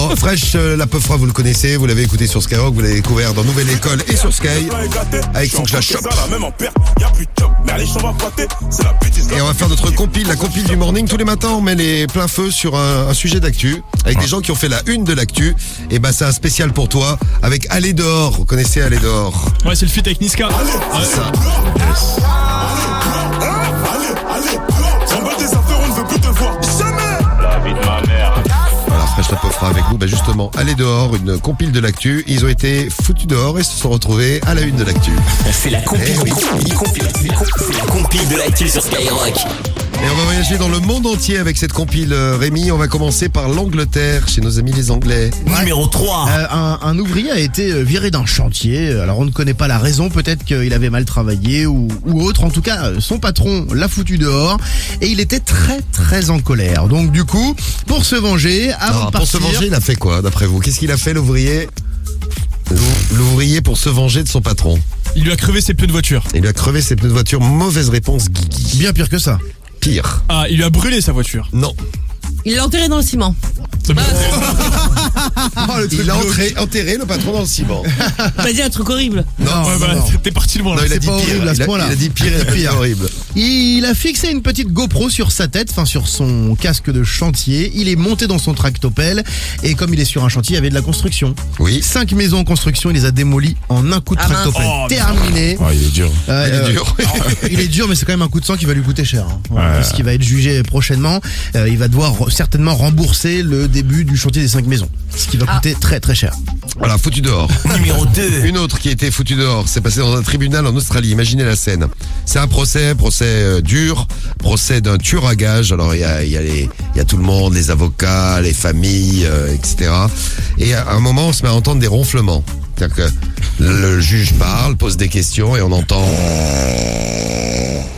Bon, Fresh, la Peufra, vous le connaissez, vous l'avez écouté sur Skyrock, vous l'avez découvert dans Nouvelle École et sur Sky, avec Faut que je la chope. Et on va faire notre compile, la compile du morning. Tous les matins, on met les pleins feux sur un sujet d'actu, avec des gens qui ont fait la une de l'actu. Et bah, c'est un spécial pour toi, avec Aller dehors. Vous connaissez Aller dehors? Ouais, c'est le feat avec Niska. C'est ça. Voilà, Fresh la Peufra avec nous. Bah justement, Aller dehors, une compile de l'actu. Ils ont été foutus dehors et se sont retrouvés à la une de l'actu. C'est la compile, c'est la compile de l'actu sur Skyrock. Et on va voyager dans le monde entier avec cette compile, Rémi. On va commencer par l'Angleterre, chez nos amis les Anglais. Numéro 3. Un ouvrier a été viré d'un chantier. Alors on ne connaît pas la raison, peut-être qu'il avait mal travaillé ou autre. En tout cas, son patron l'a foutu dehors et il était très très en colère. Donc du coup, pour se venger, avant de Pour se partir... venger, il a fait quoi, d'après vous? Qu'est-ce qu'il a fait, l'ouvrier? L'ouvrier pour se venger de son patron. Il lui a crevé ses pneus de voiture. Il lui a crevé ses pneus de voiture. Mauvaise réponse, Guigui. Bien pire que ça. Pire. Ah, il lui a brûlé sa voiture. Non. Il l'a enterré dans le ciment. Il a enterré le patron dans le ciment. T'as dit un truc horrible. Non, Ouais, bah, non. t'es parti loin là. Non, il a c'est dit pas pire. horrible à ce point-là. Il a dit pire et pire. Horrible. Il a fixé une petite GoPro sur sa tête, enfin sur son casque de chantier. Il est monté dans son tractopelle et comme il est sur un chantier, il y avait de la construction. Oui. 5 maisons en construction, il les a démolies en un coup de Ah, mince. tractopelle. Oh, Terminé. Ouais, il est dur. Il est dur. Il est dur, mais c'est quand même un coup de sang qui va lui coûter cher. Ce qui va être jugé prochainement. Il va devoir certainement rembourser le début du chantier des 5 maisons. Ce qui va coûter très très cher. Voilà, foutu dehors. Numéro 2. Une autre qui a été foutue dehors, c'est passé dans un tribunal en Australie. Imaginez la scène. C'est un procès dur, procès d'un tueur à gages. Alors il y a tout le monde, les avocats, les familles, etc. Et à un moment, on se met à entendre des ronflements. C'est-à-dire que le juge parle, pose des questions et on entend...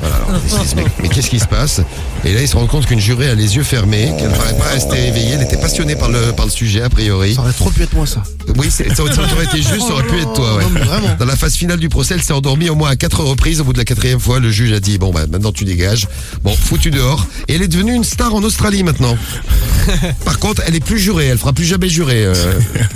Voilà, alors, ils se disent, mais qu'est-ce qui se passe? Et là, ils se rendent compte qu'une jurée a les yeux fermés, qu'elle ne paraît pas rester éveillée. Elle était passionnée par le sujet, a priori. Ça aurait trop pu être moi, ça. Oui, ça aurait été juste, ça aurait pu être toi, ouais. Non, mais vraiment. Dans la phase finale du procès, elle s'est endormie au moins à 4 reprises. Au bout de la 4e fois, le juge a dit, bon, bah, maintenant tu dégages. Bon, foutu dehors. Et elle est devenue une star en Australie maintenant. Par contre, elle est plus jurée. Elle fera plus jamais jurer,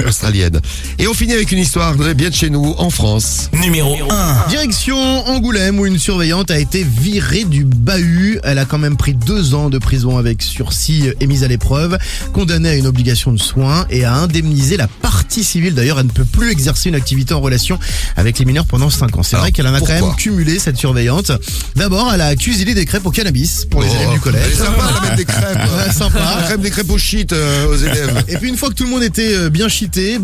australienne. Et on finit avec une histoire bien de chez nous, en France. Numéro 1. Direction Angoulême où une surveillante a été virée du bahut. Elle a quand même pris 2 ans de prison avec sursis et mise à l'épreuve, condamnée à une obligation de soins et à indemniser la partie civile. D'ailleurs, elle ne peut plus exercer une activité en relation avec les mineurs pendant 5 ans. C'est Alors, vrai qu'elle en a pourquoi quand même cumulé, cette surveillante. D'abord, elle a cuisiné des crêpes au cannabis pour les élèves du collège. Elle est sympa, elle mettre des crêpes. Ouais, sympa. Crêpes, des crêpes au shit aux élèves. Et puis une fois que tout le monde était bien cheaté,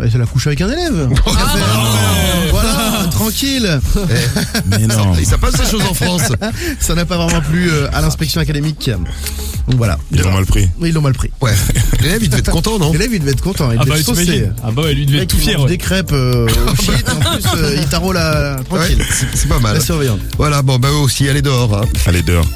elle a couché avec un élève. Voilà, tranquille. Mais non. Ça passe ces choses en France. Ça n'a pas vraiment plu à l'inspection académique. Donc voilà. Ils l'ont mal pris. Oui, ils l'ont mal pris. Ouais. L'élève, il devait être content, non? L'élève, il devait être content. Il Ah devait bah être saucé. t'imagines. Ah bah ouais, lui devait être tout fier. Mange Ouais. des crêpes au shit. En plus, il tarot la tranquille. Ouais, c'est pas mal. La surveillante. Voilà, bon, bah eux aussi, allez dehors. Hein. Allez dehors.